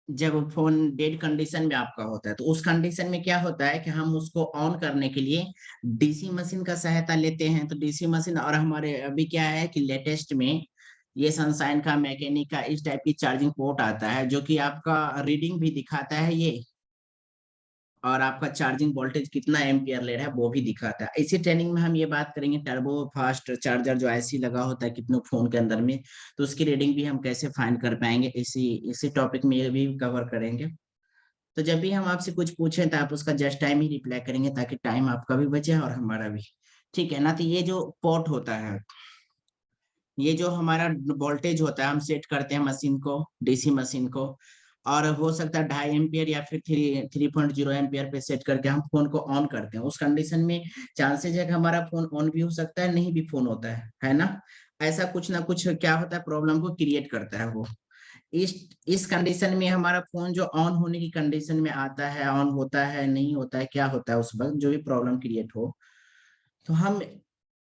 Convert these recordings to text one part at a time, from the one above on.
जब phone dead condition में आपका होता है तो उस कंडीशन में क्या होता है कि हम उसको ऑन करने के लिए डीसी मशीन का सहायता लेते हैं। तो डीसी मशीन, और हमारे अभी क्या है कि लेटेस्ट में ये सनशाइन का, मैकेनिक का, इस टाइप की चार्जिंग पोर्ट आता है जो कि आपका रीडिंग भी दिखाता है ये, और आपका चार्जिंग वोल्टेज कितना एम्पियर ले रहा है वो भी दिखाता है। इसी ट्रेनिंग में हम ये बात करेंगे टर्बो फास्ट चार्जर जो आईसी लगा होता है कितने फोन के अंदर में, तो उसकी रीडिंग भी हम कैसे फाइंड कर पाएंगे, इसी इसी टॉपिक में ये भी कवर करेंगे। तो जब भी हम आपसे कुछ पूछें तो आप उसका जस्ट टाइम ही रिप्लाई करेंगे ताकि टाइम आपका भी बचे और हमारा भी। ठीक है ना। तो ये जो पोर्ट होता है, ये जो हमारा वोल्टेज होता है हम सेट करते हैं मशीन को, डीसी मशीन को, और हो सकता है 2.5 एम्पियर या फिर 3.0 एम्पियर पे सेट करके हम फोन को ऑन करते हैं। उस कंडीशन में चांसेस है कि हमारा फोन ऑन भी हो सकता है, नहीं भी फोन होता है ना। ऐसा कुछ ना कुछ क्या होता है, प्रॉब्लम को क्रिएट करता है वो। इस इस कंडीशन में हमारा फोन जो ऑन होने की कंडीशन में आता है, ऑन होता है नहीं होता है, क्या होता है उस वक्त जो भी प्रॉब्लम क्रिएट हो, तो हम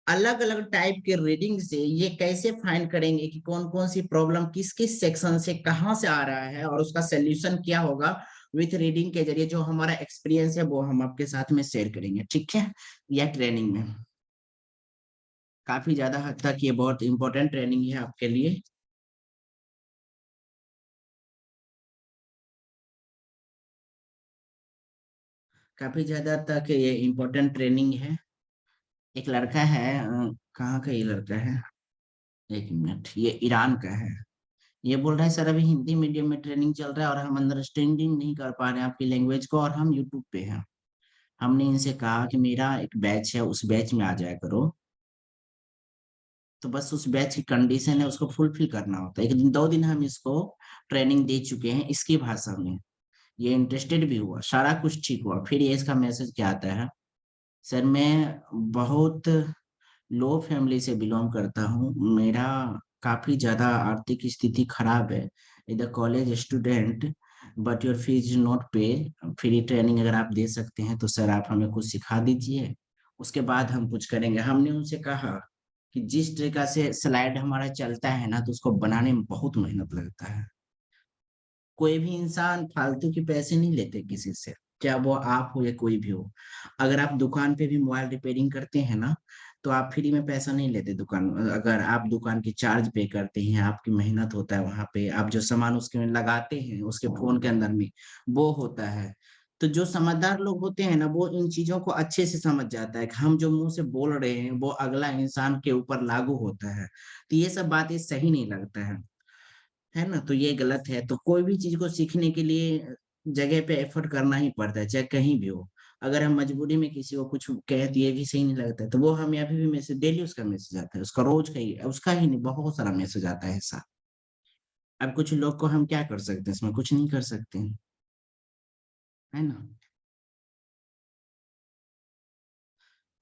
अलग अलग टाइप के रीडिंग से ये कैसे फाइंड करेंगे कि कौन कौन सी प्रॉब्लम किस किस सेक्शन से कहाँ से आ रहा है और उसका सोल्यूशन क्या होगा। विथ रीडिंग के जरिए जो हमारा एक्सपीरियंस है वो हम आपके साथ में शेयर करेंगे, ठीक है। यह ट्रेनिंग में काफी ज्यादा हद तक ये बहुत इंपॉर्टेंट ट्रेनिंग है आपके लिए। काफी ज्यादा तक ये इम्पोर्टेंट ट्रेनिंग है। एक लड़का है, कहाँ का ये लड़का है, एक मिनट, ये ईरान का है। ये बोल रहा है सर अभी हिंदी मीडियम में ट्रेनिंग चल रहा है और हम अंडरस्टैंडिंग नहीं कर पा रहे हैं आपकी लैंग्वेज को, और हम यूट्यूब पे हैं। हमने इनसे कहा कि मेरा एक बैच है, उस बैच में आ जाया करो। तो बस उस बैच की कंडीशन है, उसको फुलफिल करना होता है। एक दिन 2 दिन हम इसको ट्रेनिंग दे चुके हैं इसकी भाषा में। ये इंटरेस्टेड भी हुआ, सारा कुछ ठीक हुआ। फिर ये इसका मैसेज क्या आता है, सर मैं बहुत लो फैमिली से बिलोंग करता हूँ, मेरा काफी ज्यादा आर्थिक स्थिति खराब है, इधर college student, but your fees not पे, फ्री ट्रेनिंग अगर आप दे सकते हैं तो सर आप हमें कुछ सिखा दीजिए, उसके बाद हम कुछ करेंगे। हमने उनसे कहा कि जिस तरीका से स्लाइड हमारा चलता है ना, तो उसको बनाने में बहुत मेहनत लगता है। कोई भी इंसान फालतू के पैसे नहीं लेते किसी से, क्या वो आप हो या कोई भी हो। अगर आप दुकान पे भी मोबाइल रिपेयरिंग करते हैं ना, तो आप फ्री में पैसा नहीं लेते दुकान। अगर आप दुकान की चार्ज पे करते हैं, आपकी मेहनत होता है वहां पे, आप जो सामान उसके में लगाते हैं उसके फोन के अंदर में, वो होता है। तो जो समझदार लोग होते हैं ना, वो इन चीजों को अच्छे से समझ जाता है कि हम जो मुंह से बोल रहे हैं वो अगला इंसान के ऊपर लागू होता है। तो ये सब बातें सही नहीं लगता है ना। तो ये गलत है। तो कोई भी चीज को सीखने के लिए जगह पे एफर्ट करना ही पड़ता है, चाहे कहीं भी हो। अगर हम मजबूरी में किसी को कुछ कह दिए भी सही नहीं लगता है, तो वो हमें अभी भी मैसेज, डेली उसका मैसेज आता है, उसका रोज का ही, उसका ही नहीं बहुत सारा मैसेज आता है ऐसा। अब कुछ लोग को हम क्या कर सकते हैं, इसमें कुछ नहीं कर सकते हैं, है ना।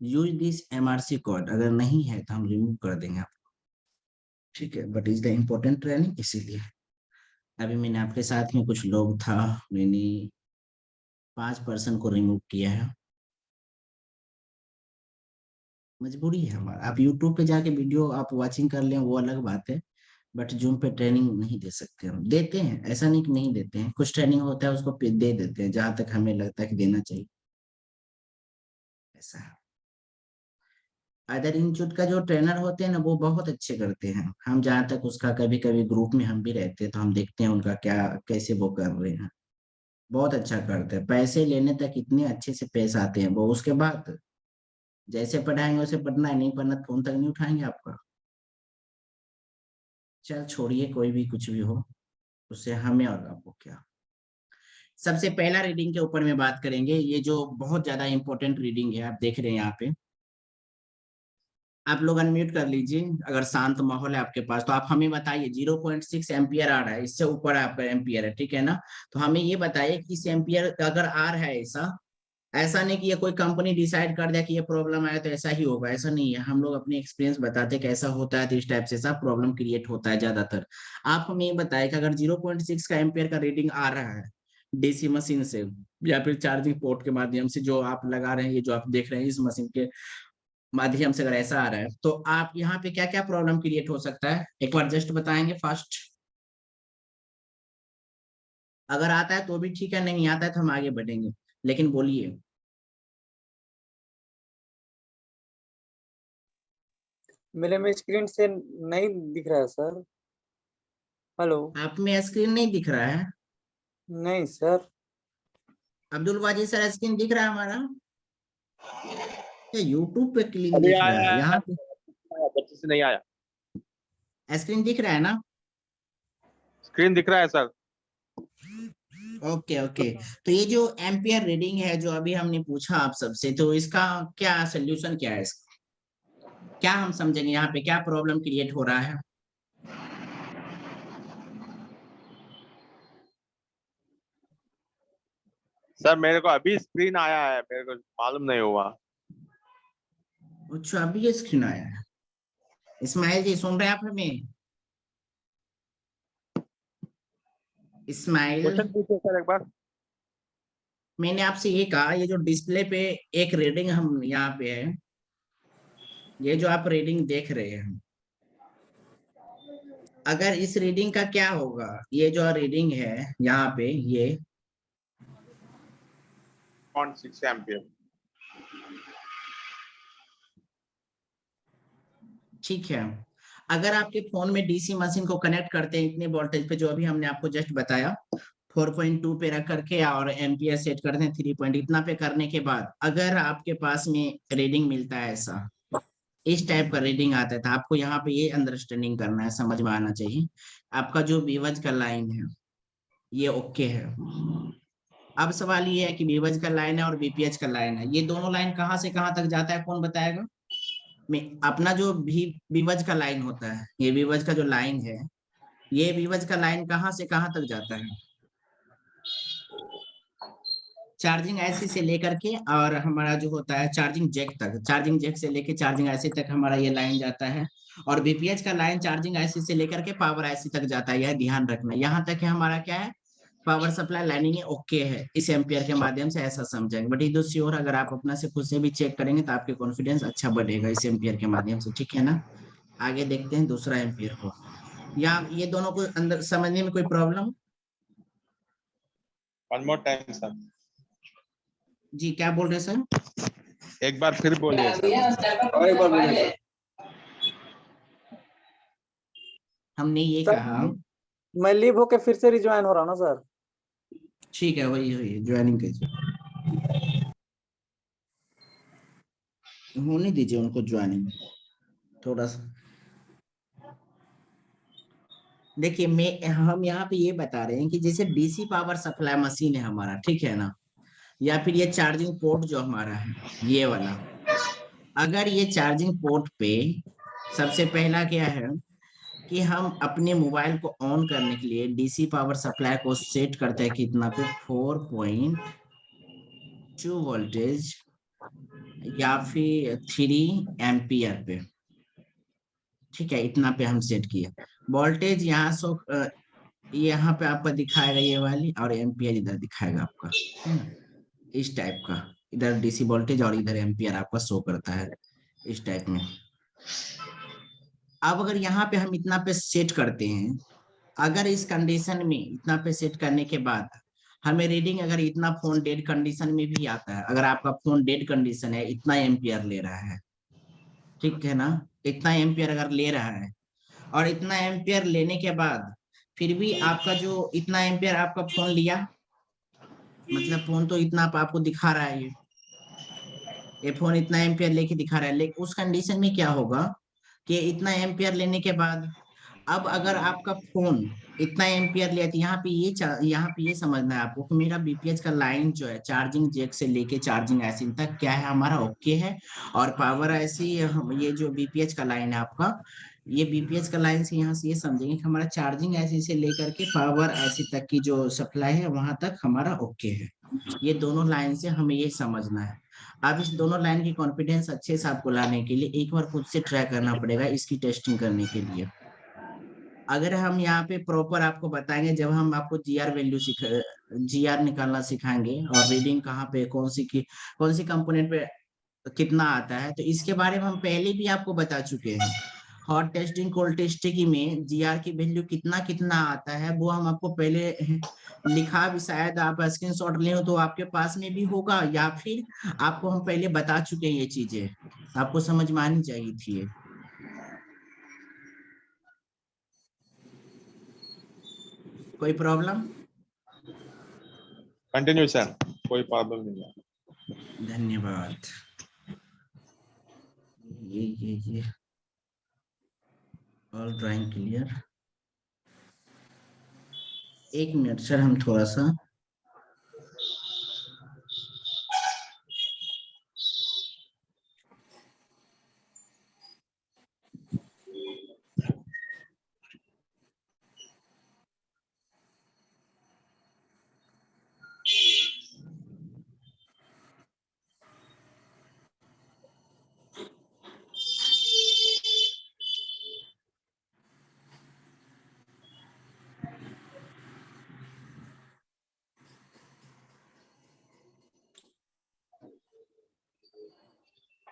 यूज दिस एमआरसी कोड, अगर नहीं है तो हम रिमूव कर देंगे आपको, ठीक है। But is the important training, इसीलिए अभी मैंने आपके साथ में कुछ लोग था, मैंने 5 पर्सन को रिमूव किया है। मजबूरी है हमारा। आप यूट्यूब पे जाके वीडियो आप वाचिंग कर लें वो अलग बात है, बट जूम पे ट्रेनिंग नहीं दे सकते। हम देते हैं, ऐसा नहीं कि नहीं देते हैं, कुछ ट्रेनिंग होता है उसको दे देते हैं जहां तक हमें लगता है कि देना चाहिए, ऐसा है। अदर इंस्टीट्यूट का जो ट्रेनर होते हैं ना वो बहुत अच्छे करते हैं। हम जहाँ तक उसका कभी कभी ग्रुप में हम भी रहते हैं तो हम देखते हैं उनका क्या, कैसे वो कर रहे हैं। बहुत अच्छा करते हैं, पैसे लेने तक इतने अच्छे से पेश आते हैं वो। उसके बाद जैसे पढ़ाएंगे वैसे पढ़ना है, नहीं पढ़ना फोन तक नहीं उठाएंगे आपका। चल छोड़िए, कोई भी कुछ भी हो, उससे हमें और आपको क्या। सबसे पहला रीडिंग के ऊपर में बात करेंगे, ये जो बहुत ज्यादा इंपॉर्टेंट रीडिंग है, आप देख रहे हैं यहाँ पे। आप लोग अनम्यूट कर लीजिए, अगर शांत माहौल है आपके पास तो आप हमें बताइए। 0.6 एम्पियर आ रहा है, इससे ऊपर आपका एम्पियर है, ठीक है ना। तो हमें ये बताइए कि इस एम्पियर अगर आ रहा है ऐसा, ऐसा नहीं कि ये कोई कंपनी डिसाइड कर दिया कि ये प्रॉब्लम आया तो ऐसा ही होगा, ऐसा नहीं है। हम लोग अपनी एक्सपीरियंस बताते हैं कि ऐसा होता है, तो इस टाइप से सब प्रॉब्लम क्रिएट होता है ज्यादातर। आप हमें ये बताइए कि अगर 0.6 का एम्पियर का रीडिंग आ रहा है डीसी मशीन से या फिर चार्जिंग पोर्ट के माध्यम से जो आप लगा रहे हैं, ये जो आप देख रहे हैं इस मशीन के माध्यम से, अगर ऐसा आ रहा है तो आप यहाँ पे क्या क्या प्रॉब्लम क्रिएट हो सकता है, एक बार जस्ट बताएंगे फास्ट। अगर आता है तो भी ठीक है, नहीं आता है तो हम आगे बढ़ेंगे, लेकिन बोलिए। मेरे में स्क्रीन से नहीं दिख रहा है सर। हेलो। आप में स्क्रीन नहीं दिख रहा है? नहीं सर। अब्दुल बाजी सर, स्क्रीन दिख रहा है हमारा? ये यूट्यूब पे क्लीन अभी दिख रहा है, आया यहाँ पे बच्चे से नहीं आया। स्क्रीन दिख रहा है ना? स्क्रीन दिख रहा है सर। Okay okay. तो ये जो एम्पियर रीडिंग है जो अभी हमने पूछा आप सबसे, तो इसका क्या सोल्यूशन क्या है इसका? क्या हम समझेंगे यहाँ पे, क्या प्रॉब्लम क्रिएट हो रहा है? सर मेरे को अभी स्क्रीन आया है, मेरे को मालूम नहीं हुआ। अच्छा, अभी ये स्क्रीन आया है। इस्माइल जी सुन रहे हैं आप हमें? इस्माइल, क्वेश्चन पूछिए सर एक बार। मैंने आपसे ये कहा, ये जो डिस्प्ले पे एक रीडिंग हम यहाँ पे है, ये जो आप रीडिंग देख रहे हैं, अगर इस रीडिंग का क्या होगा, ये जो रीडिंग है यहाँ पे ये 0.6 एम्पियर। ठीक है। अगर आपके फोन में डीसी मशीन को कनेक्ट करते हैं इतने वोल्टेज पे, जो अभी हमने आपको जस्ट बताया, 4.2 पे रख करके और एम्पियर सेट करते हैं 3 पॉइंट, इतना पे करने के बाद अगर आपके पास में रीडिंग मिलता है ऐसा, इस टाइप का रीडिंग आता है, तो आपको यहाँ पे ये अंडरस्टैंडिंग करना है, समझ में आना चाहिए। आपका जो बीवज का लाइन है ये ओके है। अब सवाल ये है कि बीवज का लाइन है और बीपीएच का लाइन है, ये दोनों लाइन कहाँ से कहाँ तक जाता है, कौन बताएगा? में अपना जो भी बीवज का लाइन होता है, ये बीवज का जो लाइन है, ये बीवज का लाइन कहाँ से कहाँ तक जाता है? चार्जिंग आईसी से लेकर के और हमारा जो होता है चार्जिंग जैक तक, चार्जिंग जैक से लेके चार्जिंग आईसी तक हमारा ये लाइन जाता है। और बीपीएच का लाइन चार्जिंग आईसी से लेकर के पावर आईसी तक जाता है, यह ध्यान रखना। यहाँ तक है हमारा क्या है, पावर सप्लाई लाइनिंग है, ओके है, इस एम्पियर के माध्यम से ऐसा समझेंगे। बट ये तो श्योर, अगर आप अपना से खुद से भी चेक करेंगे तो आपके कॉन्फिडेंस अच्छा बढ़ेगा इस एम्पियर के माध्यम से, ठीक है ना? आगे देखते हैं दूसरा एम्पियर को। या ये दोनों को अंदर समझने में कोई problem? One more time sir. जी क्या बोल रहे हैं सर? एक बार फिर बोलिए सर। और एक बार बोलिए सर। हमने ये सर कहा, मैं लीव होके फिर से रिज्वाइन हो रहा हूँ ना सर। ठीक है, वही वही ज्वाइनिंग कीजिए, होने दीजिए उनको ज्वाइनिंग थोड़ा सा। देखिए मैं, हम यहाँ पे ये बता रहे हैं कि जैसे डीसी पावर सप्लाई मशीन है हमारा, ठीक है ना, या फिर ये चार्जिंग पोर्ट जो हमारा है ये वाला, अगर ये चार्जिंग पोर्ट पे सबसे पहला क्या है कि हम अपने मोबाइल को ऑन करने के लिए डीसी पावर सप्लाई को सेट करते हैं कितना पे, 4.2 वोल्टेज या फिर 3 एम्पियर पे, ठीक है, इतना पे हम सेट किए। वोल्टेज यहाँ सो यहाँ पे आपका दिखाएगा ये वाली, और एम्पियर इधर दिखाएगा आपका, है ना, इस टाइप का। इधर डीसी वोल्टेज और इधर एम्पियर आपका शो करता है इस टाइप में। अब अगर यहाँ पे हम इतना पे सेट करते हैं, अगर इस कंडीशन में इतना पे सेट करने के बाद हमें रीडिंग, अगर इतना फोन डेड कंडीशन में भी आता है, अगर आपका फोन डेड कंडीशन है, इतना एम्पियर ले रहा है, ठीक है ना, इतना एम्पियर अगर ले रहा है, और इतना एम्पियर लेने के बाद फिर भी आपका जो इतना एम्पियर आपका फोन लिया, मतलब फोन तो इतना आपको दिखा रहा है, ये फोन इतना एम्पियर लेके दिखा रहा है, लेकिन उस कंडीशन में क्या होगा कि इतना एम्पियर लेने के बाद अब अगर आपका फोन इतना एम्पियर लिया, तो यहाँ पे ये समझना है आपको कि मेरा बीपीएच का लाइन जो है चार्जिंग जैक से लेके चार्जिंग आईसी तक क्या है हमारा, ओके है। और पावर आईसी, हम ये जो बीपीएच का लाइन है आपका, ये बीपीएच का लाइन से यहाँ से ये समझेंगे कि हमारा चार्जिंग आईसी से लेकर के पावर आईसी तक की जो सप्लाई है वहां तक हमारा ओके है। ये दोनों लाइन से हमें ये समझना है। अब इस दोनों लाइन की कॉन्फिडेंस अच्छे से आपको लाने के लिए एक बार खुद से ट्राई करना पड़ेगा इसकी टेस्टिंग करने के लिए। अगर हम यहाँ पे प्रॉपर आपको बताएंगे, जब हम आपको जीआर वैल्यू जीआर निकालना सिखाएंगे और रीडिंग कहाँ पे कौन सी कंपोनेंट पे कितना आता है, तो इसके बारे में हम पहले भी आपको बता चुके हैं। हॉट टेस्टिंग कोल्ड टेस्टिंग में जीआर की वैल्यू कितना कितना आता है वो हम आपको पहले लिखा भी, शायद आप स्क्रीनशॉट ले हो तो आपके पास में भी होगा, या फिर आपको हम पहले बता चुके हैं ये चीजें, आपको समझ में आनी चाहिए थी ये। कोई प्रॉब्लम? कंटिन्यू सर, कोई प्रॉब्लम नहीं है। धन्यवाद। ये ऑल ड्राइंग क्लियर। एक मिनट सर, हम थोड़ा सा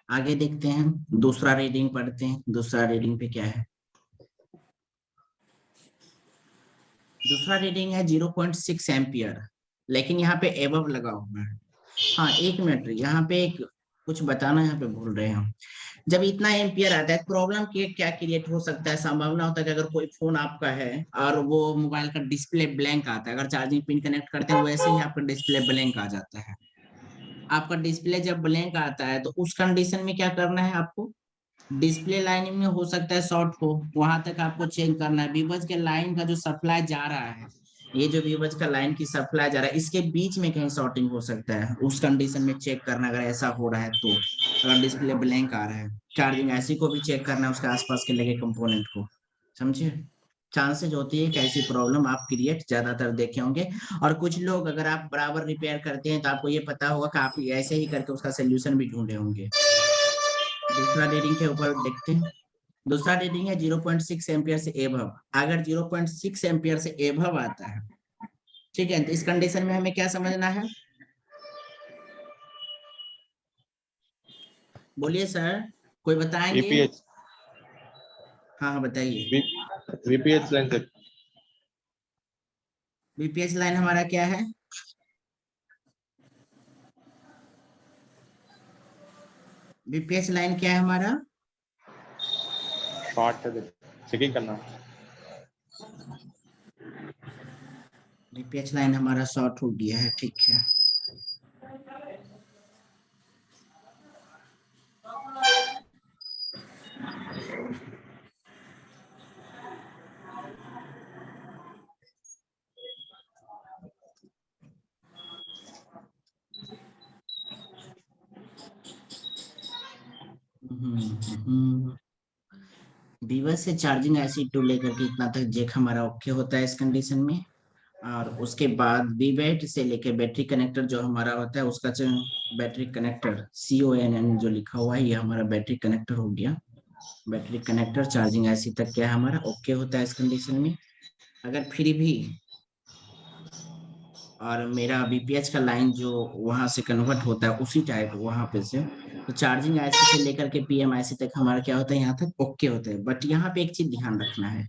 आगे देखते हैं, दूसरा रीडिंग पढ़ते हैं। दूसरा रीडिंग पे क्या है? दूसरा रीडिंग है 0.6 एम्पियर, लेकिन यहाँ पे एबव लगा हुआ है। हाँ एक मिनट, यहाँ पे एक कुछ बताना यहाँ पे भूल रहे हैं हम। जब इतना एम्पियर आता है, प्रॉब्लम क्या क्रिएट हो सकता है? संभावना होता है कि अगर कोई फोन आपका है और वो मोबाइल का डिस्प्ले ब्लैंक आता है, अगर चार्जिंग पिन कनेक्ट करते हैं वैसे ही आपका डिस्प्ले ब्लैंक आ जाता है। आपका डिस्प्ले जब ब्लैंक आता है तो उस कंडीशन में क्या करना है आपको? डिस्प्ले लाइन में हो सकता है शॉर्ट हो, वहां तक आपको चेक करना है। बीबज के लाइन का जो सप्लाई जा रहा है, ये जो बीबज का लाइन की सप्लाई जा रहा है, इसके बीच में कहीं शॉर्टिंग हो सकता है। उस कंडीशन में चेक करना, अगर ऐसा हो रहा है तो। अगर डिस्प्ले ब्लैंक आ रहा है, चार्जिंग ऐसी को भी चेक करना है, उसके आसपास के लगे कंपोनेंट को। समझे? चांसेज होती है कि ऐसी प्रॉब्लम आप क्रिएट ज्यादातर देखे होंगे। और कुछ लोग अगर आप बराबर रिपेयर करते हैं तो आपको ये पता होगा कि आप ऐसे ही करके उसका सोल्यूशन भी ढूंढे होंगे। दूसरा रीडिंग के ऊपर देखते हैं। दूसरा रीडिंग है 0.6 एम्पियर से एबव। अगर 0.6 एम्पियर से एबव आता है, ठीक है, तो इस कंडीशन में हमें क्या समझना है? बोलिए सर, कोई बताएंगे? वीपीएच, हाँ हाँ बताइए। वीपीएच लाइन से बीपीएच लाइन हमारा क्या है? बीपीएच लाइन क्या है हमारा? शॉर्ट है, चेकिंग करना। बीपीएच लाइन हमारा शॉर्ट हो गया है, ठीक है। बीबस से चार्जिंग एसिड टू लेकर के इतना तक जेक हमारा ओके होता है इस कंडीशन में। और उसके बाद बीबैट से लेके बैटरी कनेक्टर जो हमारा होता है उसका बैटरी कनेक्टर CONN जो लिखा हुआ है, ये हमारा बैटरी कनेक्टर हो गया। बैटरी कनेक्टर चार्जिंग ऐसी तक क्या हमारा ओके होता है इस कंडीशन में। अगर फिर भी और मेरा बीपीएच का लाइन जो वहां से कन्वर्ट होता है उसी टाइप वहां पे से, तो चार्जिंग आईसी से लेकर के PMIC तक हमारा क्या होता है, यहाँ तक ओके होता है। बट यहाँ पे एक चीज ध्यान रखना है,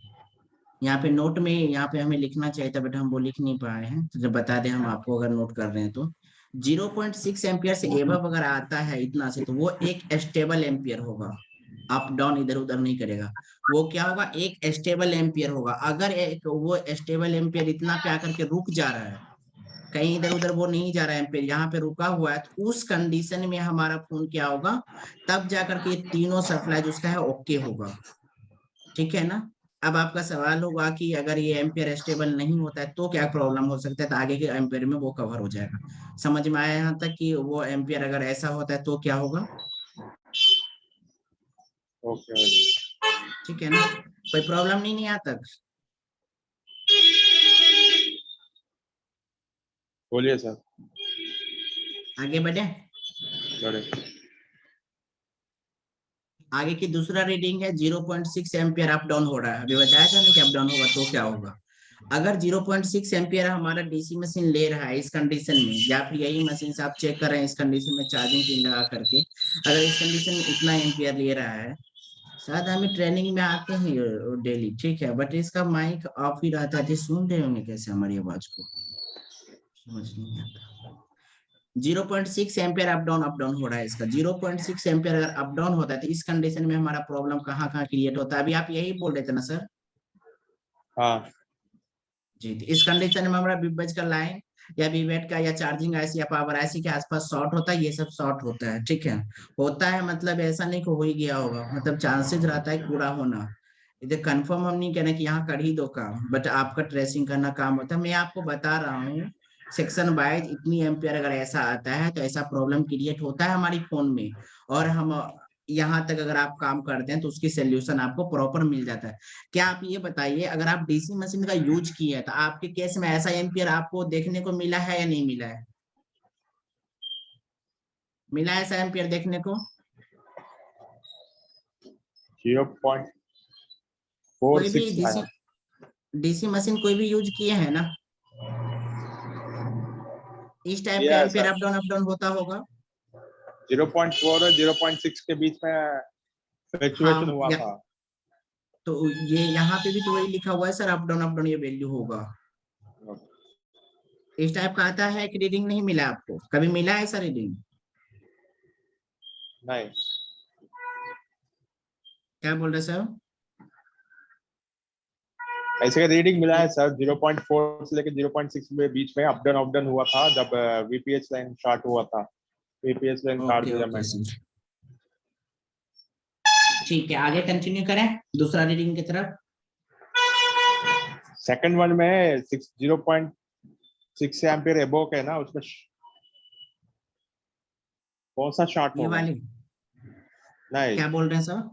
यहाँ पे नोट में यहाँ पे हमें लिखना चाहिए था बट हम वो लिख नहीं पाए हैं, तो जब बता दें हम आपको अगर नोट कर रहे हैं तो। 0.6 एम्पियर से एबव अगर आता है इतना से, तो वो एक स्टेबल एम्पियर होगा, अप डाउन इधर उधर नहीं करेगा। वो क्या होगा, एक स्टेबल एम्पियर होगा। अगर एक वो स्टेबल एम्पियर इतना पे आकर के रुक जा रहा है, कहीं इधर उधर वो नहीं जा रहा है एम्पियर, यहाँ पे रुका हुआ है, तो उस कंडीशन में हमारा फोन क्या होगा, तब जाकर के तीनों सप्लाई जो उसका है ओके होगा। ठीक है ना? अब आपका सवाल होगा कि अगर ये एम्पियर स्टेबल नहीं होता है तो क्या प्रॉब्लम हो सकता है, तो आगे के एम्पियर में वो कवर हो जाएगा। समझ में आया यहाँ तक कि वो एम्पियर अगर ऐसा होता है तो क्या होगा? ओके, ठीक है ना? कोई प्रॉब्लम नहीं यहाँ तक? बोलिए सर। आगे बढ़े। बड़े आगे की दूसरा रीडिंग है 0.6 एम्पियर अप डाउन हो रहा है। अभी बताया था ना कि अप डाउन होगा तो क्या होगा। अगर 0.6 एम्पियर हमारा डीसी मशीन ले रहा है इस कंडीशन में, या फिर यही मशीन से आप चेक कर रहे हैं इस कंडीशन में चार्जिंग पिन लगा करके, अगर इस कंडीशन में इतना एम्पियर ले रहा है, शायद हमें ट्रेनिंग में आते हैं डेली, ठीक है, बट इसका माइक ऑफ ही रहता है, तो सुन रहे होंगे कैसे हमारी आवाज को, समझ नहीं आता। 0.6 एम्पियर अप डाउन हो रहा है इसका। 0.6 एम्पियर अगर अप डाउन होता है तो इस कंडीशन में हमारा प्रॉब्लम कहाँ कहाँ क्रिएट होता है, अभी आप यही बोल रहे थे ना सर? हाँ जी, तो इस कंडीशन में हमारा विबज का लाइन या विवेट का या चार्जिंग आईसी या पावर आईसी के आसपास शॉर्ट होता है, ये सब शॉर्ट होता है, ठीक है। होता है मतलब ऐसा नहीं कि हो ही गया होगा, मतलब चांसेस रहता है पूरा होना। इधर कंफर्म हम नहीं कह रहे कि यहाँ कर ही दो काम, बट आपका ट्रेसिंग करना काम होता है। मैं आपको बता रहा हूँ सेक्शन वाइज इतनी एम्पियर अगर ऐसा आता है तो ऐसा प्रॉब्लम क्रिएट होता है हमारी फोन में, और हम यहाँ तक अगर आप काम करते हैं तो उसकी सोल्यूशन आपको प्रॉपर मिल जाता है। क्या आप ये बताइए, अगर आप डीसी मशीन का यूज किए हैं तो आपके केस में ऐसा एम्पियर आपको देखने को मिला है या नहीं मिला है? मिला है ऐसा एम्पियर देखने को? कोई भी 0.46 डीसी आया। डीसी मशीन कोई भी यूज किए हैं ना, इस टाइप का किया है एम्पियर सर। अप डाउन होता होगा। 0.4 और 0.6 के बीच में फ्लक्चुएशन हाँ हुआ या, था। तो ये यहाँ पे भी तो वही लिखा हुआ है सर, अप डाउन ये वैल्यू होगा। इस टाइप का आता है कि रीडिंग नहीं मिला आपको, कभी मिला है ऐसा रीडिंग? नहीं, क्या बोल रहे सर? ऐसे का रीडिंग मिला है सर। 0.4 से लेकर 0.6 के बीच में अप डाउन हुआ था जब वीपीएच लाइन स्टार्ट हुआ था। वीपीएच लाइन काट ओके दिया ओके मैंने। सर, ठीक है, आगे कंटिन्यू करें दूसरा रीडिंग की तरफ। सेकंड वन में 0.6 एम्पियर एबो है ना, उसमें कौन सा शॉर्ट ये होगा? वाली नहीं, क्या बोल रहे हैं सर?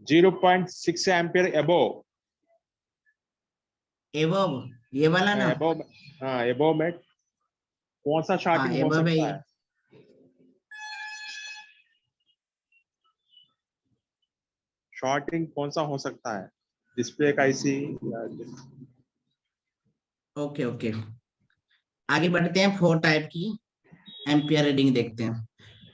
0.6 एम्पियर एबो। एबव, ये वाला ना? एबो में, हाँ एबो में कौन सा हाँ शॉर्टिंग हो एबव है सकता ये। है? शॉर्टिंग कौन सा हो सकता है? डिस्प्ले का आईसी। ओके ओके, आगे बढ़ते हैं। फोर टाइप की एम्पियर रीडिंग देखते हैं।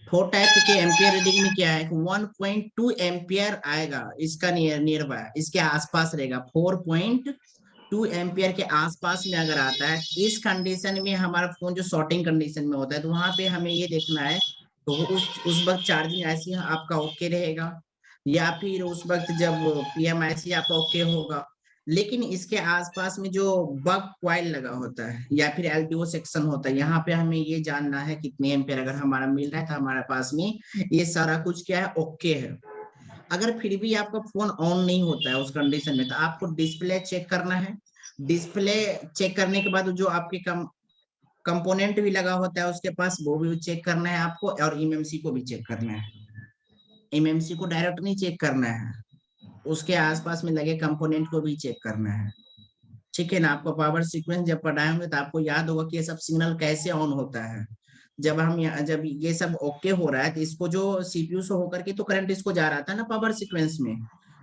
फोर टाइप के एम्पियर रीडिंग में क्या है, 1.2 एम्पियर आएगा इसका नियर बाय, इसके आसपास रहेगा। 4.2 एम्पियर के आसपास में अगर आता है, इस कंडीशन में हमारा फोन जो शॉर्टिंग कंडीशन में होता है, तो वहां पे हमें ये देखना है, तो उस वक्त चार्जिंग ऐसी आपका ओके रहेगा, या फिर उस वक्त जब पीएमआईसी आपका ओके होगा। लेकिन इसके आसपास में जो बग क्वाइल लगा होता है या फिर एलटीओ सेक्शन होता है, यहाँ पे हमें ये जानना है कितने एम्पियर अगर हमारा मिल रहा है तो हमारे पास में ये सारा कुछ क्या है, ओके है। अगर फिर भी आपका फोन ऑन नहीं होता है उस कंडीशन में, तो आपको डिस्प्ले चेक करना है। डिस्प्ले चेक करने के बाद जो आपके कंपोनेंट भी लगा होता है उसके पास, वो भी चेक करना है आपको, और एमएमसी को भी चेक करना है। एमएमसी को डायरेक्ट नहीं चेक करना है, उसके आसपास में लगे कंपोनेंट को भी चेक करना है, ठीक है ना। आपको पावर सीक्वेंस जब पढ़ाए होंगे तो आपको याद होगा कि ये सब सिग्नल कैसे ऑन होता है। जब ये सब ओके हो रहा है तो इसको जो सीपीयू से होकर के तो करंट इसको जा रहा था ना पावर सीक्वेंस में,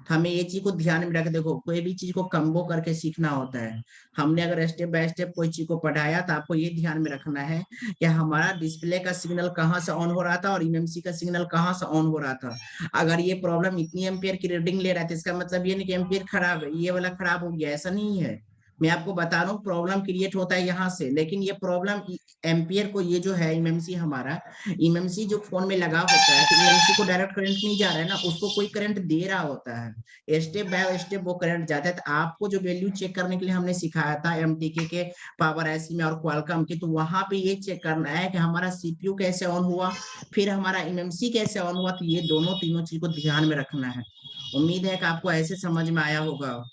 तो हमें ये चीज को ध्यान में रख, देखो कोई भी चीज को कम्बो करके सीखना होता है। हमने अगर स्टेप बाय स्टेप कोई चीज को पढ़ाया तो आपको ये ध्यान में रखना है कि हमारा डिस्प्ले का सिग्नल कहाँ से ऑन हो रहा था और एमएमसी का सिग्नल कहाँ से ऑन हो रहा था। अगर ये प्रॉब्लम इतनी एम्पियर की रीडिंग ले रहा था, इसका मतलब ये नहीं कि एम्पियर खराब है, ये वाला खराब हो गया, ऐसा नहीं है। मैं आपको बता रहा हूँ प्रॉब्लम क्रिएट होता है यहाँ से, लेकिन ये प्रॉब्लम एम्पियर को, ये जो है एमएमसी हमारा, एमएमसी जो फोन में लगा होता है, तो एमएमसी को डायरेक्ट करंट नहीं जा रहा है ना, उसको कोई करंट दे रहा होता है, स्टेप बाय स्टेप वो करंट जाता है। तो आपको जो वैल्यू चेक करने के लिए हमने सिखाया था एमटीके के पावर आईसी में और क्वालकॉम के, तो वहां पे ये चेक करना है कि हमारा सीपीयू कैसे ऑन हुआ, फिर हमारा एमएमसी कैसे ऑन हुआ, तो ये दोनों तीनों चीज को ध्यान में रखना है। उम्मीद है कि आपको ऐसे समझ में आया होगा।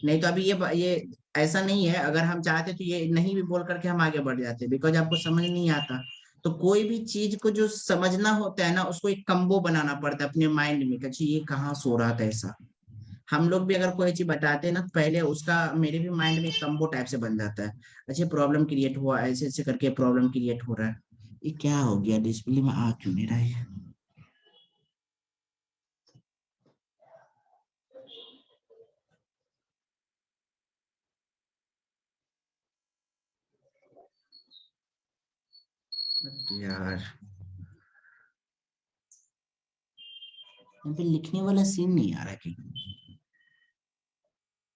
नहीं तो अभी ये ऐसा नहीं है, अगर हम चाहते तो ये नहीं भी बोल करके हम आगे बढ़ जाते, बिकॉज आपको समझ नहीं आता। तो कोई भी चीज को जो समझना होता है ना, उसको एक कम्बो बनाना पड़ता है अपने माइंड में, कि ये कहाँ सो रहा था ऐसा। हम लोग भी अगर कोई चीज बताते हैं ना, तो पहले उसका मेरे भी माइंड में कम्बो टाइप से बन जाता है। अच्छा प्रॉब्लम क्रिएट हुआ, ऐसे ऐसे करके प्रॉब्लम क्रिएट हो रहा है। ये क्या हो गया, डिस्प्ले में आ क्यों नहीं रहा है? बट यार यहाँ पे लिखने वाला सीन नहीं आ रहा कहीं,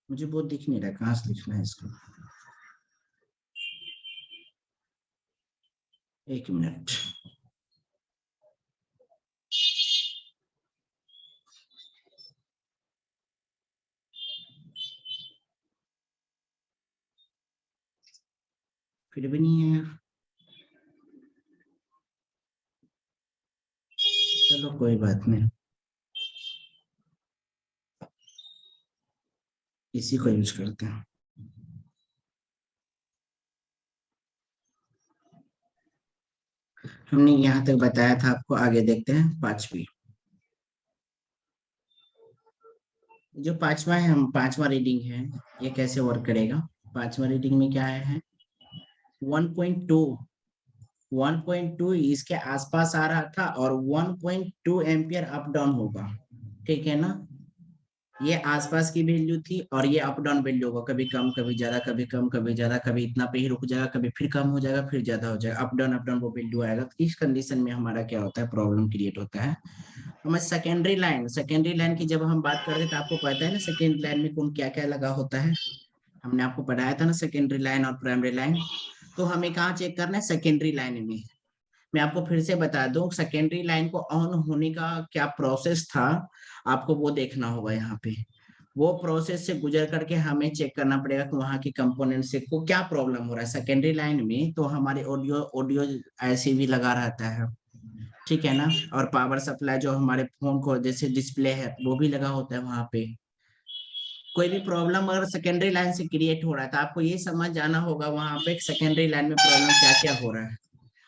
मुझे बहुत दिख नहीं रहा कहाँ से लिखना है इसको। एक मिनट, फिर भी नहीं है। चलो कोई बात नहीं, इसी को यूज करते हैं। हमने यहाँ तक बताया था आपको, आगे देखते हैं पांचवी। जो पांचवा है, हम पांचवा रीडिंग है, ये कैसे वर्क करेगा। पांचवा रीडिंग में क्या है 1.2, 1.2 इसके आसपास आ रहा था और 1.2 एम्पियर अप डाउन होगा, ठीक है ना। ये आसपास की वैल्यू थी और ये अप डाउन वैल्यू होगा, कभी कम कभी ज्यादा, कभी कम कभी ज्यादा, कभी इतना पे ही रुक जाएगा, कभी फिर कम हो जाएगा, फिर ज्यादा हो जाएगा, अप डाउन वो वैल्यू आएगा। तो इस कंडीशन में हमारा क्या होता है, प्रॉब्लम क्रिएट होता है। हमें सेकेंडरी लाइन की जब हम बात करते हैं तो आपको पता है ना सेकेंडरी लाइन में कौन क्या क्या लगा होता है, हमने आपको पढ़ाया था ना सेकेंडरी लाइन और प्राइमरी लाइन। तो हमें कहाँ चेक करना है, सेकेंडरी लाइन में। मैं आपको फिर से बता दूं, सेकेंडरी लाइन को ऑन होने का क्या प्रोसेस था, आपको वो देखना होगा यहाँ पे। वो प्रोसेस से गुजर करके हमें चेक करना पड़ेगा कि वहाँ की कंपोनेंट से को क्या प्रॉब्लम हो रहा है सेकेंडरी लाइन में। तो हमारे ऑडियो ऑडियो ऐसे भी लगा रहता है, ठीक है ना। और पावर सप्लाई जो हमारे फोन को जैसे डिस्प्ले है वो भी लगा होता है वहां पे। कोई भी प्रॉब्लम अगर सेकेंडरी लाइन से क्रिएट हो रहा है तो आपको ये समझ जाना होगा वहां पे सेकेंडरी लाइन में प्रॉब्लम क्या क्या हो रहा है।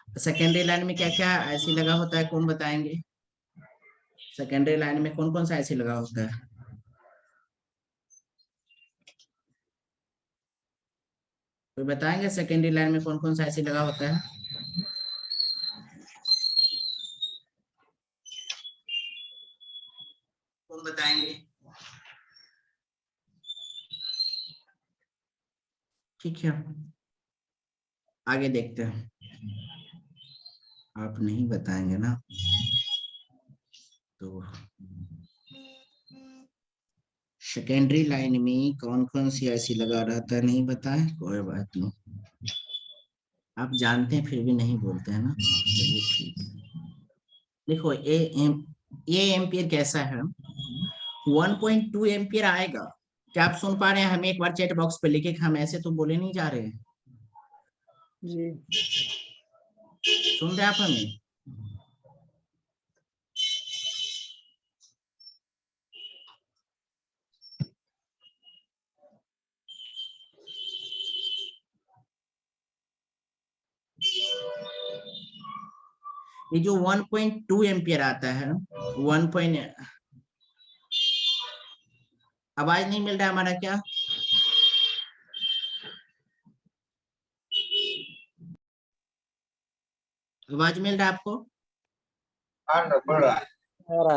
सेकेंडरी लाइन में क्या क्या ऐसी लगा होता है, कौन बताएंगे। सेकेंडरी लाइन में कौन कौन सा ऐसी लगा होता है, कोई बताएंगे सेकेंडरी लाइन में कौन कौन सा ऐसी लगा होता है। कौन बताएंगे। ठीक है, आगे देखते हैं। आप नहीं बताएंगे ना, तो सेकेंडरी लाइन में कौन कौन सी ऐसी लगा रहता है, नहीं बताए, कोई बात नहीं। आप जानते हैं फिर भी नहीं बोलते हैं ना, चलिए ठीक है। देखो ये एम्पियर कैसा है, 1.2 एम्पियर आएगा। क्या आप सुन पा रहे हैं, हमें एक बार चैट बॉक्स पे लिखे, हम ऐसे तो बोले नहीं जा रहे हैं, जी सुन रहे हैं आप हमें। ये जो 1.2 एम्पियर आता है, 1 आवाज नहीं मिल रहा है हमारा क्या। आवाज मिल रहा है आपको, आ रहा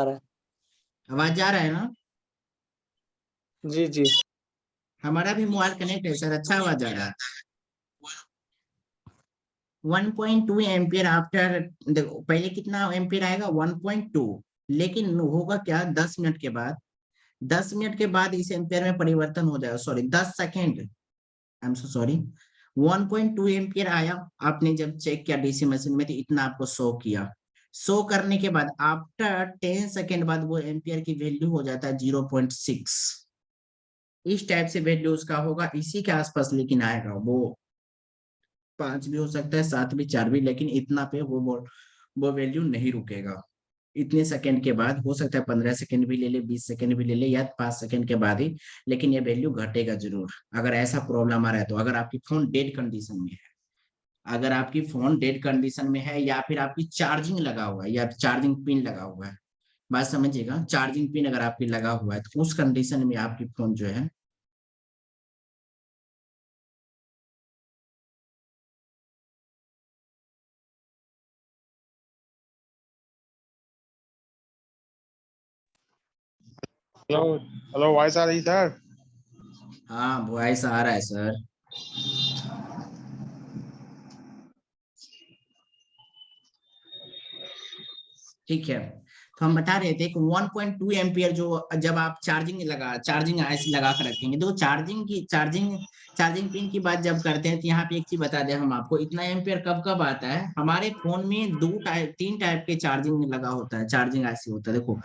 है। आवाज जा रहा है ना। जी जी हमारा भी मोबाइल कनेक्ट है सर, अच्छा आवाज आ रहा है। 1.2 एम्पियर आफ्टर, देखो पहले कितना एम्पियर आएगा 1.2, लेकिन होगा क्या 10 मिनट के बाद, 10 मिनट के बाद इस एम्पियर में परिवर्तन हो जाएगा, sorry 10 second, I am so sorry. 1.2 ampere आया, आपने जब चेक किया डीसी मशीन में तो इतना आपको शो किया। शो करने के बाद आफ्टर 10 सेकेंड बाद वो एम्पियर की वैल्यू हो जाता है 0.6। इस टाइप से वैल्यू उसका होगा, इसी के आसपास लेकिन आएगा वो, 5 भी हो सकता है, 7 भी, 4 भी, लेकिन इतना पे वो वैल्यू नहीं रुकेगा। इतने सेकंड के बाद हो सकता है 15 सेकंड भी ले ले, 20 सेकंड भी ले ले, या 5 सेकंड के बाद ही, लेकिन ये वैल्यू घटेगा जरूर। अगर ऐसा प्रॉब्लम आ रहा है तो, अगर आपकी फोन डेड कंडीशन में है, अगर आपकी फोन डेड कंडीशन में है या फिर आपकी चार्जिंग लगा हुआ है या चार्जिंग पिन लगा हुआ है, बात समझिएगा, चार्जिंग पिन अगर आपकी लगा हुआ है तो उस कंडीशन में आपकी फोन जो है, हेलो हेलो, वॉइस आ रही सर? हाँ वॉइस आ रहा है सर। ठीक है, तो हम बता रहे थे कि 1.2 एम्पियर जो जब आप चार्जिंग ऐसे लगा कर रखेंगे तो चार्जिंग पिन की बात जब करते हैं तो यहाँ पे एक चीज बता दें हम आपको, इतना एम्पियर कब कब आता है, हमारे फोन में तीन टाइप के चार्जिंग लगा होता है, चार्जिंग ऐसी होता है। देखो,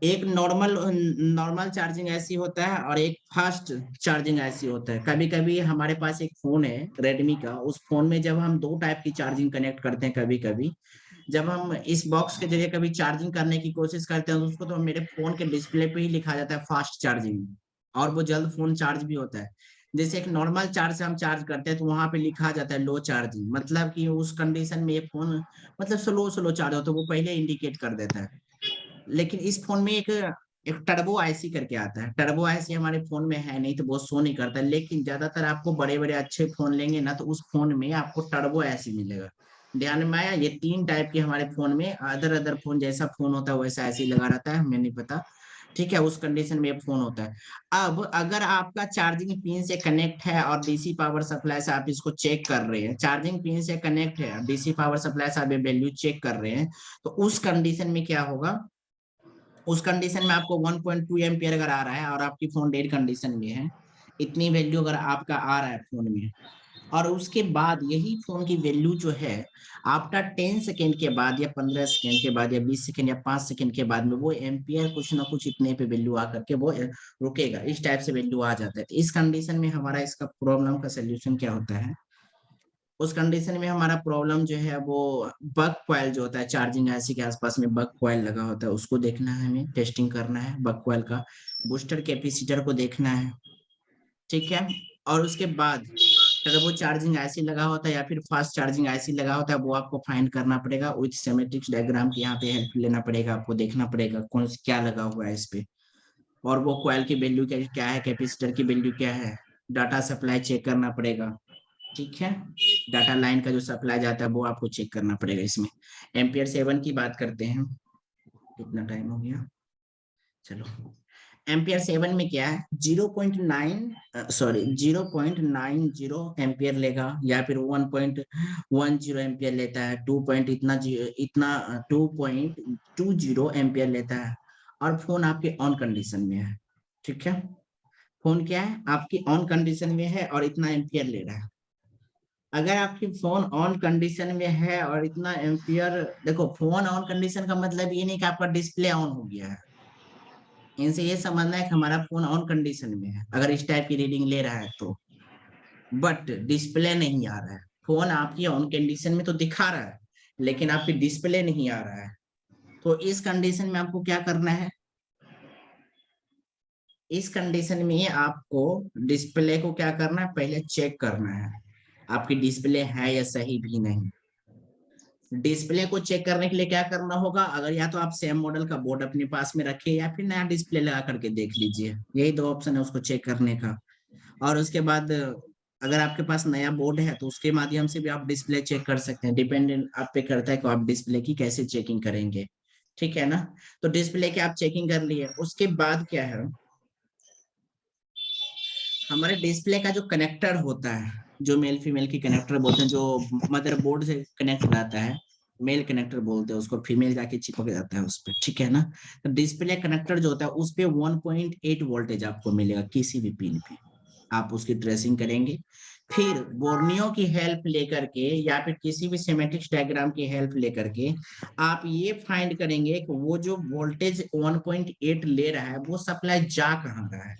एक नॉर्मल चार्जिंग ऐसी होता है और एक फास्ट चार्जिंग ऐसी होता है। कभी कभी हमारे पास एक फोन है रेडमी का, उस फोन में जब हम दो टाइप की चार्जिंग कनेक्ट करते हैं, कभी कभी जब हम इस बॉक्स के जरिए कभी चार्जिंग करने की कोशिश करते हैं तो उसको तो मेरे फोन के डिस्प्ले पे ही लिखा जाता है फास्ट चार्जिंग, और वो जल्द फोन चार्ज भी होता है। जैसे एक नॉर्मल चार्ज से हम चार्ज करते हैं तो वहां पे लिखा जाता है लो चार्जिंग, मतलब कि उस कंडीशन में ये फोन मतलब स्लो स्लो चार्ज होता है, वो पहले इंडिकेट कर देता है। लेकिन इस फोन में एक टर्बो आईसी करके आता है, टर्बो आईसी हमारे फोन में है नहीं तो वो शो नहीं करता, लेकिन ज्यादातर आपको बड़े बड़े अच्छे फोन लेंगे ना तो उस फोन में आपको टर्बो आईसी मिलेगा। ध्यान में आया, ये तीन टाइप के हमारे फोन में, अदर अदर फोन जैसा फोन होता है वैसा ऐसे ही लगा रहता है, हमें नहीं पता। ठीक है, उस कंडीशन में ये फोन होता है। अब अगर आपका चार्जिंग पिन से कनेक्ट है और डीसी पावर सप्लाई से आप इसको चेक कर रहे हैं, चार्जिंग पिन से कनेक्ट है डीसी पावर सप्लाई से आप ये वैल्यू चेक कर रहे हैं, तो उस कंडीशन में क्या होगा, उस कंडीशन में आपको 1.2 एम्पियर अगर आ रहा है और आपकी फोन डेड कंडीशन में है, इतनी वैल्यू अगर आपका आ रहा है फोन में, और उसके बाद यही फोन की वैल्यू जो है आफ्टर 10 सेकेंड के बाद या 15 सेकेंड के बाद या 20 सेकेंड या 5 सेकेंड के बाद में वो एम्पियर कुछ ना कुछ इतने पे वैल्यू आकर के वो रुकेगा, इस टाइप से वैल्यू आ जाता है। तो इस कंडीशन में हमारा इसका प्रॉब्लम का सोल्यूशन क्या होता है, उस कंडीशन में हमारा प्रॉब्लम जो है वो बक कॉइल जो होता है चार्जिंग आईसी के आसपास में बक कॉइल लगा होता है, उसको देखना है, हमें टेस्टिंग करना है बक कॉइल का, बूस्टर कैपेसिटर को देखना है। ठीक है, और उसके बाद टर्बो चार्जिंग आईसी लगा होता है या फिर फास्ट चार्जिंग आईसी लगा होता है, वो आपको फाइंड करना पड़ेगा विथ सेमेटिक्स डायग्राम की यहाँ पे हेल्प लेना पड़ेगा, आपको देखना पड़ेगा कौन क्या लगा हुआ है इस पे, और वो कॉइल की वैल्यू क्या है, कैपेसिटर की वैल्यू क्या है, डाटा सप्लाई चेक करना पड़ेगा। ठीक है, डाटा लाइन का जो सप्लाई जाता है वो आपको चेक करना पड़ेगा इसमें। एम्पियर 7 की बात करते हैं, कितना टाइम हो गया, चलो। एम्पियर 7 में क्या है, 0.90 एम्पियर लेगा या फिर 1.10 एम्पियर लेता है, 2 पॉइंट इतना 2.20 एम्पियर लेता है, और फोन आपके ऑन कंडीशन में है। ठीक है, फोन क्या है आपकी ऑन कंडीशन में है और इतना एम्पियर ले रहा है। अगर आपकी फोन ऑन कंडीशन में है और इतना एम्पियर, देखो फोन ऑन कंडीशन का मतलब ये नहीं कि आपका डिस्प्ले ऑन हो गया है, इनसे ये समझना है कि हमारा फोन ऑन कंडीशन में है अगर इस टाइप की रीडिंग ले रहा है तो, बट डिस्प्ले नहीं आ रहा है। फोन आपकी ऑन कंडीशन में तो दिखा रहा है लेकिन आपकी डिस्प्ले नहीं आ रहा है, तो इस कंडीशन में आपको क्या करना है, इस कंडीशन में आपको डिस्प्ले को क्या करना है, पहले चेक करना है आपकी डिस्प्ले है या सही भी नहीं। डिस्प्ले को चेक करने के लिए क्या करना होगा, अगर या तो आप सेम मॉडल का बोर्ड अपने पास में रखिए या फिर नया डिस्प्ले लगा करके देख लीजिए, यही दो ऑप्शन है उसको चेक करने का। और उसके बाद अगर आपके पास नया बोर्ड है तो उसके माध्यम से भी आप डिस्प्ले चेक कर सकते हैं, डिपेंडेंट आप पे करता है कि आप डिस्प्ले की कैसे चेकिंग करेंगे। ठीक है ना, तो डिस्प्ले की आप चेकिंग कर लिए, उसके बाद क्या है, हमारे डिस्प्ले का जो कनेक्टर होता है, जो मेल फीमेल की कनेक्टर बोलते हैं, जो मदरबोर्ड से कनेक्ट रहता है, मेल कनेक्टर बोलते हैं उसको, फीमेल जाके चिपक जाता है उस पर। ठीक है ना, तो डिस्प्ले कनेक्टर जो होता है उस पे 1.8 वोल्टेज आपको मिलेगा किसी भी पिन पे, आप उसकी ट्रेसिंग करेंगे, फिर बोर्नियो की हेल्प लेकर के या फिर किसी भी सेमेटिक्स डायग्राम की हेल्प लेकर के आप ये फाइंड करेंगे कि वो जो वोल्टेज 1.8 ले रहा है वो सप्लाई जा कहाँ रहा है,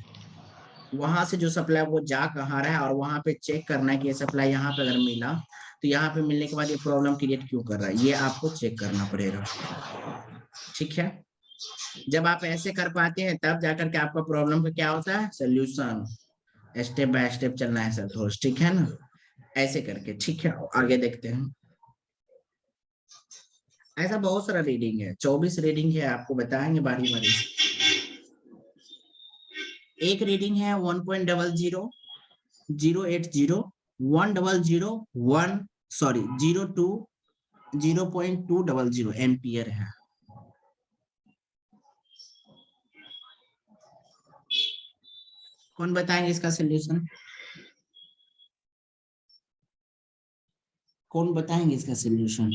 वहां से जो सप्लाई वो जा कहाँ रहा है, और वहां पे चेक करना है कि ये सप्लाई यहाँ पे अगर मिला तो यहाँ पे मिलने के बाद ये प्रॉब्लम क्रिएट क्यों कर रहा है, ये आपको चेक करना पड़ेगा। ठीक है, जब आप ऐसे कर पाते हैं तब जाकर के आपका प्रॉब्लम का क्या होता है सोल्यूशन, स्टेप बाय स्टेप चलना है सर दोस्त। ठीक है ना, ऐसे करके। ठीक है, आगे देखते हैं। ऐसा बहुत सारा रीडिंग है, 24 रीडिंग है, आपको बताएंगे बारी बारी से। एक रीडिंग है 1.00 080 100 सॉरी 0.200 एम्पियर है। कौन बताएंगे इसका सोल्यूशन, कौन बताएंगे इसका सोल्यूशन।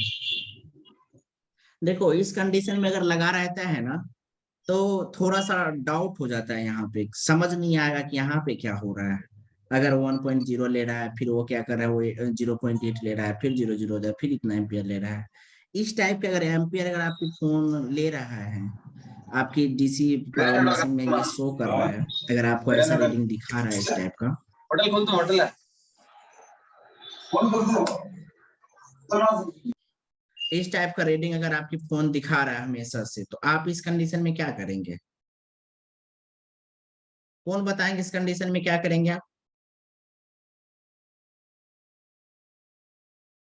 देखो इस कंडीशन में अगर लगा रहता है ना तो थोड़ा सा डाउट हो जाता है, यहाँ पे समझ नहीं आएगा कि यहाँ पे क्या हो रहा है। अगर 1.0 ले रहा है, फिर वो क्या कर रहा है, वो 0.8 ले रहा है, फिर 0.0 दे, फिर इतना एम्पियर ले रहा है। इस टाइप के अगर एम्पियर अगर आपकी फोन ले रहा है, आपकी डीसी पावर मशीन में ये शो कर रहा है, अगर आपको ऐसा रीडिंग दिखा रहा है इस टाइप का, होटल खोल दो, होटल है, फोन खोल दो। इस टाइप का रीडिंग अगर आपकी फोन दिखा रहा है हमेशा से, तो आप इस कंडीशन में क्या करेंगे? कौन बताएंगे इस कंडीशन में क्या करेंगे आप?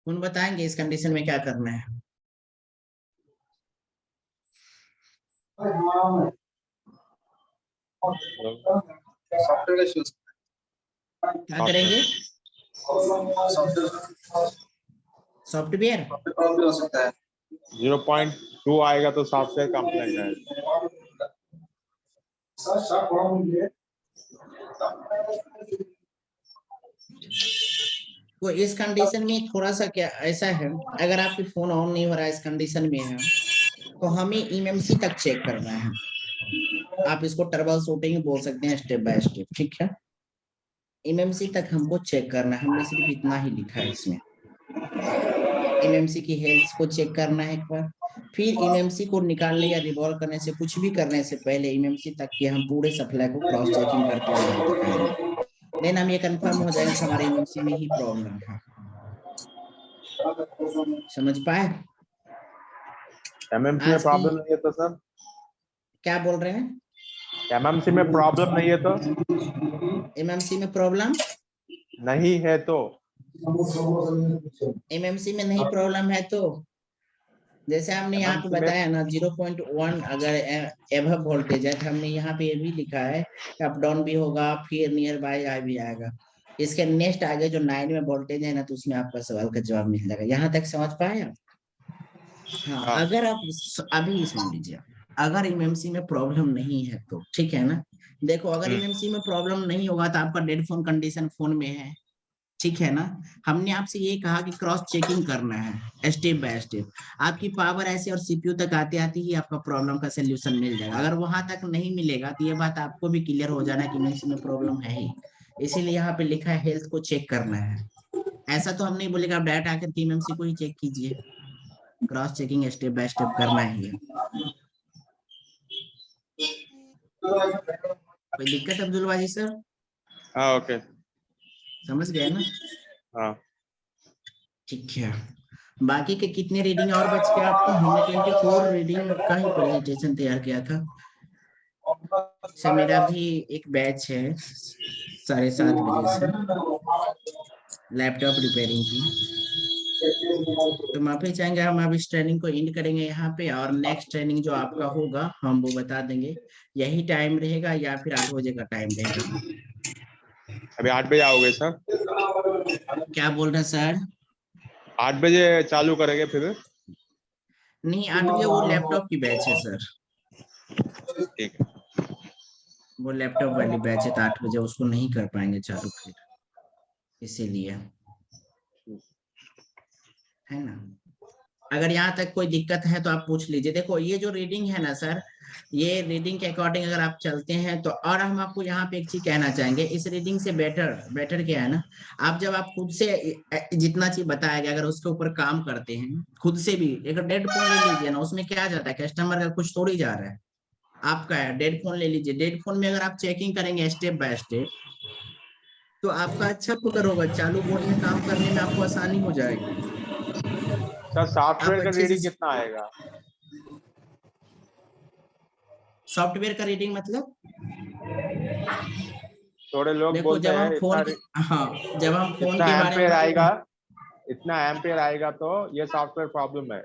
कौन बताएंगे इस कंडीशन में क्या करना है? सॉफ्टवेयर इश्यूज, क्या करेंगे? सॉफ्टवेयर प्रॉब्लम हो सकता है। 0.2 आएगा तो सॉफ्टवेयर कंप्लेंट है। तो इस कंडीशन में थोड़ा सा क्या ऐसा है, अगर आपकी फोन ऑन नहीं हो रहा है इस कंडीशन में है, तो हमें एमएमसी तक चेक करना है। आप इसको ट्रबल शूटिंग बोल सकते हैं, स्टेप बाय स्टेप, ठीक है। एमएमसी तक हमको चेक करना है, हमने सिर्फ इतना ही लिखा है इसमें। एमएमसी की हेल्थ को चेक करना है एक बार, फिर एमएमसी को निकालने या रिवॉल्व करने से, कुछ भी करने से पहले एमएमसी तक के हम पूरे सप्लाई को क्रॉस चेकिंग करते हुए यहाँ तक आएंगे। देन हम ये कंफर्म हो जाएगा कि हमारे एमएमसी में ही प्रॉब्लम है। समझ पाए? एमएमसी में आज की प्रॉब्लम नहीं है तो सर? क्या बोल रहे हैं? एमएमसी में प्रॉब्लम नहीं है तो? एमएमसी में प्रॉब्लम नहीं है तो? एमएमसी में नहीं प्रॉब्लम है तो, जैसे हमने यहाँ पे एमएमसी में बताया ना 0.1 अगर एबव वोल्टेज है, तो हमने यहाँ पे ये भी लिखा है कि अप डाउन भी होगा, फिर नियर बाय आई भी आएगा। इसके नेक्स्ट आगे जो 9 में वोल्टेज है ना, तो उसमें आपका सवाल का जवाब मिल जाएगा। यहाँ तक समझ पाए आप? हाँ, हाँ। अगर आप अभी सुन लीजिए, अगर एमएमसी में प्रॉब्लम नहीं है तो ठीक है ना। देखो अगर एमएमसी में प्रॉब्लम नहीं होगा तो आपका डेड फोन कंडीशन फोन में है, ठीक है ना। हमने आपसे ये कहा कि क्रॉस चेकिंग करना है स्टेप बाय स्टेप। आपकी पावर ऐसे और सीपीयू तक आते आते ही आपका प्रॉब्लम का सोल्यूशन मिल जाएगा। अगर वहां तक नहीं मिलेगा तो ये बात आपको भी क्लियर हो जाना कि एमएमसी में प्रॉब्लम है ही। इसीलिए यहाँ पे लिखा है हेल्थ को चेक करना है। ऐसा तो हम नहीं बोलेगा आप डायरेक्ट आकर एमएमसी को ही चेक कीजिए, cross checking step by step करना ही है। कोई दिक्कत अब्दुल बाजी सर? हाँ ओके। समझ गए ना? हाँ ठीक है। बाकी के कितने रीडिंग और बच गया आपको? हमने 24 रीडिंग का ही प्रेजेंटेशन तैयार किया था सर। मेरा भी एक बैच है 7:30 बजे से, लैपटॉप रिपेयरिंग की। तो माफी चाहेंगे, हम अब इस ट्रेनिंग को एंड करेंगे यहाँ पे, और नेक्स्ट ट्रेनिंग जो आपका होगा हम वो बता देंगे। यही टाइम रहेगा या फिर 8 बजे का टाइम रहेगा? अभी 8 बजे आओगे सर? क्या बोल रहे हैं सर? 8 बजे चालू करेंगे फिर? नहीं, 8 बजे वो लैपटॉप की बैच है सर, ठीक है। वो लैपटॉप वाली बैच है, तो 8 बजे उसको नहीं कर पाएंगे चालू फिर, इसीलिए, है ना। अगर यहाँ तक कोई दिक्कत है तो आप पूछ लीजिए। देखो ये जो रीडिंग है ना सर, ये रीडिंग के अकॉर्डिंग अगर आप चलते हैं तो, और हम आपको यहाँ पे एक चीज कहना चाहेंगे, इस रीडिंग से बेटर क्या है ना, आप जब आप खुद से जितना चीज बताया गया अगर उसके ऊपर काम करते हैं खुद से भी, एक डेड फोन ले लीजिए ना, उसमें क्या जाता है, कस्टमर का कुछ थोड़ी जा रहा है, आपका है। डेड फोन ले लीजिए, डेड फोन में अगर आप चेकिंग करेंगे स्टेप बाय स्टेप, तो आपका अच्छा पकड़ होगा, चालू बोर्ड में काम करने में आपको आसानी हो जाएगी। सर आप सॉफ्टवेयर का अच्छे रीडिंग से कितना आएगा? सॉफ्टवेयर का रीडिंग मतलब, थोड़े लोग देखो बोलते जब हम हैं फोन इतना के, हाँ जब हम फोन इतना के बारे में एम्पेयर बताते आएगा, हैं, इतना एम्पेयर आएगा तो ये सॉफ्टवेयर प्रॉब्लम है।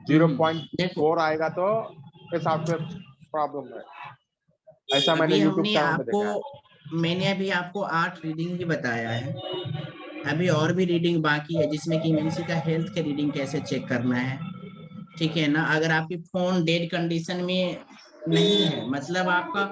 देखो 0.4 आएगा तो ये सॉफ्टवेयर प्रॉब्लम है। ऐसा मैंने अभी यूट्यूब हमने चैनल में आपको, देखा है। मैंने अभी आपको 8 रीडिंग ही बताया है, अभी और भी रीडिंग बाकी है जिसमें कि एमएमसी का हेल्थ के रीडिंग कैसे चेक करना है, ठीक है ना। अगर आपकी फोन डेड कंडीशन में नहीं है, मतलब आपका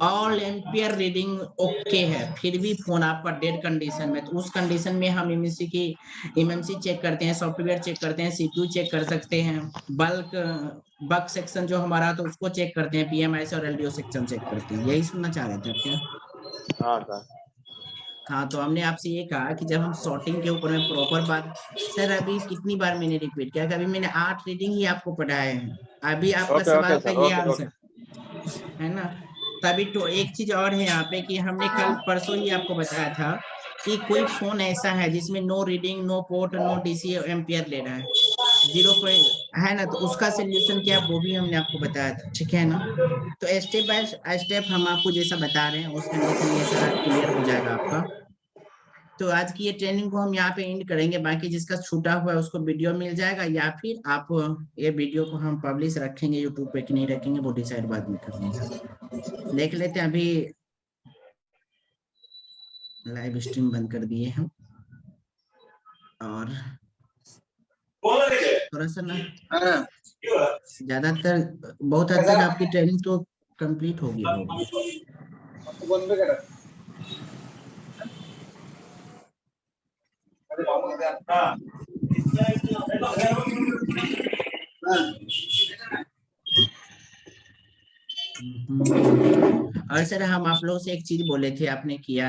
ऑल एम्पियर रीडिंग ओके है, फिर भी फोन आपका डेड कंडीशन में, तो उस कंडीशन में हम एमएमसी चेक करते हैं, सॉफ्टवेयर चेक करते हैं, सीपीयू चेक कर सकते हैं, बग सेक्शन जो हमारा तो उसको चेक करते हैं, पीएमआईसी और एलडीओ सेक्शन चेक करते हैं। यही सुनना चाह रहे थे आप क्या? हाँ सर। हाँ, तो हमने आपसे ये कहा कि जब हम सॉर्टिंग के ऊपर में प्रॉपर बात, सर अभी कितनी बार मैंने रिपीट किया कि अभी मैंने 8 रीडिंग ही आपको पढ़ाए हैं, अभी आपका ओके ओके सवाल का सर, ये ओके आंसर ओके। है ना। तभी तो एक चीज और है यहाँ पे कि हमने कल परसों ही आपको बताया था कि कोई फोन ऐसा है जिसमें no reading, no port, no DC ampere ले रहा है, 0 है ना, तो उसका सोल्यूशन क्या, वो भी हमने आपको बताया था, ठीक है ना। तो स्टेप बाय स्टेप हम आपको जैसा बता रहे हैं उस कंडीशन में सारा क्लियर हो जाएगा आपका। तो आज की ये ट्रेनिंग को हम यहाँ पे एंड करेंगे, बाकी जिसका छूटा हुआ है उसको वीडियो मिल जाएगा, या फिर आप ये वीडियो को हम पब्लिश रखेंगे यूट्यूब पे कि नहीं रखेंगे वो डिसाइड बाद में कर लेंगे। देख लेते हैं, अभी लाइव स्ट्रीम बंद कर दिए हम, और थोड़ा सा ना ज्यादातर बहुत हद तक आपकी ट्रेनिंग तो कंप्लीट होगी होगी। और सर हम आप लोगों से एक चीज बोले थे, आपने किया